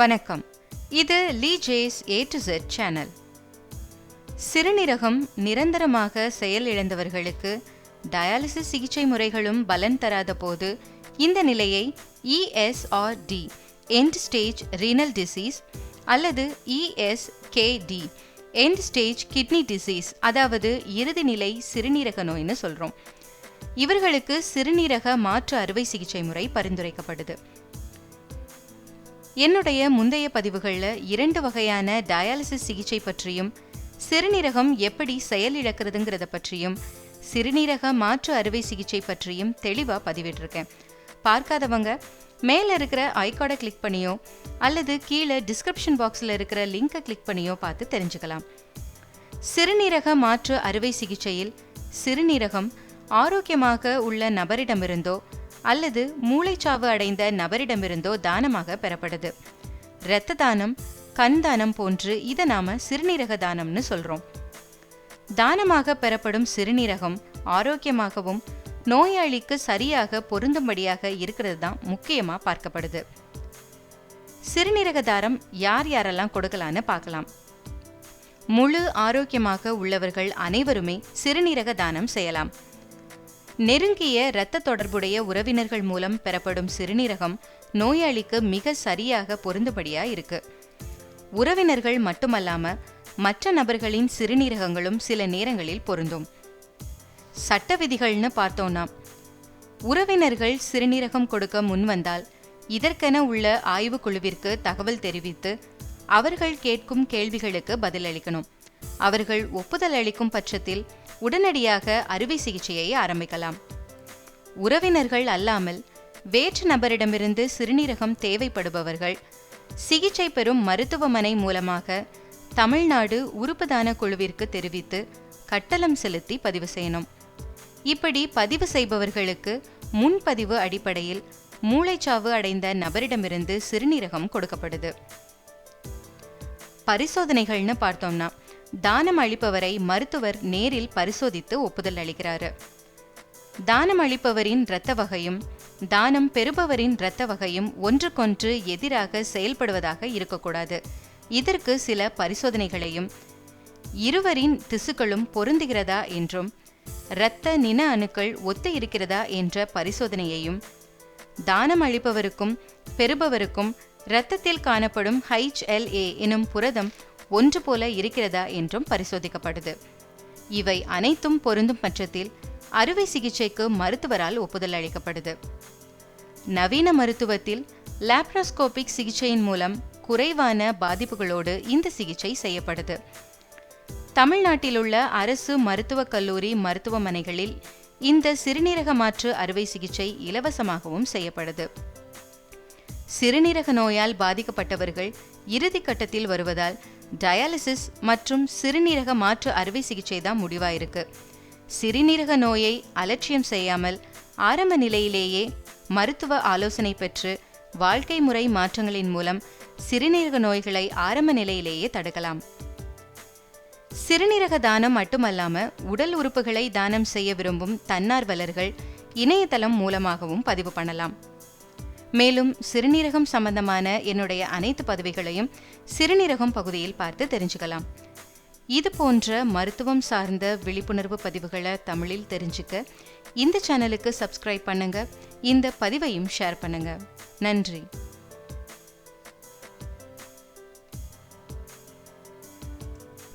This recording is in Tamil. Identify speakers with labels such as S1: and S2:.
S1: வணக்கம். இது லீ ஜேஸ் A to Z சேனல். சிறுநீரகம் நிரந்தரமாக செயலிழந்தவர்களுக்கு டயாலிசிஸ் சிகிச்சை முறைகளும் பலன் தராத போது இந்த நிலையை ESRD end stage renal disease அல்லது ESKD end stage kidney disease, அதாவது இறுதிநிலை சிறுநீரக நோய்னு சொல்றோம். இவர்களுக்கு சிறுநீரக மாற்று அறுவை சிகிச்சை முறை பரிந்துரைக்கப்படுது. என்னுடைய முந்தைய பதிவுகளில் 2 வகையான டயாலிசிஸ் சிகிச்சை பற்றியும், சிறுநீரகம் எப்படி செயலிழக்கிறதுங்கிறத பற்றியும், சிறுநீரக மாற்று அறுவை சிகிச்சை பற்றியும் தெளிவாக பதிவிட்டிருக்கேன். பார்க்காதவங்க மேலே இருக்கிற ஐகார்டை கிளிக் பண்ணியோ அல்லது கீழே டிஸ்கிரிப்ஷன் பாக்ஸில் இருக்கிற லிங்கை கிளிக் பண்ணியோ பார்த்து தெரிஞ்சுக்கலாம். சிறுநீரக மாற்று அறுவை சிகிச்சையில் சிறுநீரகம் ஆரோக்கியமாக உள்ள நபரிடமிருந்தோ அல்லது மூளைச்சாவு அடைந்த நபரிடமிருந்தோ தானமாக பெறப்படுது. இரத்த தானம், கண் தானம் போன்று இதை நாம சிறுநீரக தானம்னு சொல்றோம். தானமாக பெறப்படும் சிறுநீரகம் ஆரோக்கியமாகவும் நோயாளிக்கு சரியாக பொருந்தும்படியாக இருக்கிறது தான் முக்கியமா பார்க்கப்படுது. சிறுநீரக தானம் யார் யாரெல்லாம் கொடுக்கலான்னு பார்க்கலாம். முழு ஆரோக்கியமாக உள்ளவர்கள் அனைவருமே சிறுநீரக தானம் செய்யலாம். நெருங்கிய இரத்த தொடர்புடைய உறவினர்கள் மூலம் பெறப்படும் சிறுநீரகம் நோயாளிக்கு மிக சரியாக பொருந்தும்படியா இருக்கு. உறவினர்கள் மட்டுமல்லாம மற்ற நபர்களின் சிறுநீரகங்களும் சில நேரங்களில் பொருந்தும். சட்ட விதிகள்னு பார்த்தோம்னா, உறவினர்கள் சிறுநீரகம் கொடுக்க முன்வந்தால் இதற்கென உள்ள ஆய்வுக்குழுவிற்கு தகவல் தெரிவித்து அவர்கள் கேட்கும் கேள்விகளுக்கு பதிலளிக்கணும். அவர்கள் ஒப்புதல் அளிக்கும் பட்சத்தில் உடனடியாக அறுவை சிகிச்சையை ஆரம்பிக்கலாம். உறவினர்கள் அல்லாமல் வேற்று நபரிடமிருந்து சிறுநீரகம் தேவைப்படுபவர்கள் சிகிச்சை பெறும் மருத்துவமனை மூலமாக தமிழ்நாடு உறுப்பு தான குழுவிற்கு தெரிவித்து கட்டணம் செலுத்தி பதிவு செய்யணும். இப்படி பதிவு செய்பவர்களுக்கு முன்பதிவு அடிப்படையில் மூளைச்சாவு அடைந்த நபரிடமிருந்து சிறுநீரகம் கொடுக்கப்படுது. பரிசோதனைகள்னு பார்த்தோம்னா, தானம் அளிப்பவரை மருத்துவர் நேரில் பரிசோதித்து ஒப்புதல் அளிக்கிறாரு. தானம் அளிப்பவரின் இரத்த வகையும் தானம் பெறுபவரின் இரத்த வகையும் ஒன்றுக்கொன்று எதிராக செயல்படுவதாக இருக்கக்கூடாது. இதற்கு சில பரிசோதனைகளையும், இருவரின் திசுக்களும் பொருந்துகிறதா என்றும் இரத்த நின அணுக்கள் ஒத்து இருக்கிறதா என்ற பரிசோதனையையும், தானம் அளிப்பவருக்கும் பெறுபவருக்கும் இரத்தத்தில் காணப்படும் HLA எனும் புரதம் ஒன்று போல இருக்கிறதா என்றும் பரிசோதிக்கப்படுது. இவை அனைத்தும் பொருந்தும் பட்சத்தில் அறுவை சிகிச்சைக்கு மருத்துவரால் ஒப்புதல் அளிக்கப்படுது. நவீன மருத்துவத்தில் லாப்ரோஸ்கோபிக் சிகிச்சையின் மூலம் குறைவான பாதிப்புகளோடு இந்த சிகிச்சை செய்யப்படுது. தமிழ்நாட்டில் உள்ள அரசு மருத்துவக் கல்லூரி மருத்துவமனைகளில் இந்த சிறுநீரக மாற்று அறுவை சிகிச்சை இலவசமாகவும் செய்யப்படுது. சிறுநீரக நோயால் பாதிக்கப்பட்டவர்கள் இறுதி கட்டத்தில் வருவதால் டயாலிசிஸ் மற்றும் சிறுநீரக மாற்று அறுவை சிகிச்சை தான் முடிவாயிருக்கு. சிறுநீரக நோயை அலட்சியம் செய்யாமல் ஆரம்ப நிலையிலேயே மருத்துவ ஆலோசனை பெற்று வாழ்க்கை முறை மாற்றங்களின் மூலம் சிறுநீரக நோய்களை ஆரம்ப நிலையிலேயே தடுக்கலாம். சிறுநீரக தானம் மட்டுமல்லாம உடல் உறுப்புகளை தானம் செய்ய விரும்பும் தன்னார்வலர்கள் இணையதளம் மூலமாகவும் பதிவு பண்ணலாம். மேலும் சிறுநீரகம் சம்பந்தமான என்னுடைய அனைத்து பதிவுகளையும் சிறுநீரகம் பகுதியில் பார்த்து தெரிஞ்சுக்கலாம். இது போன்ற மருத்துவம் சார்ந்த விழிப்புணர்வு பதிவுகளை தமிழில் தெரிஞ்சுக்க இந்த சேனலுக்கு சப்ஸ்கிரைப் பண்ணுங்க. இந்த பதிவையும் ஷேர் பண்ணுங்க. நன்றி.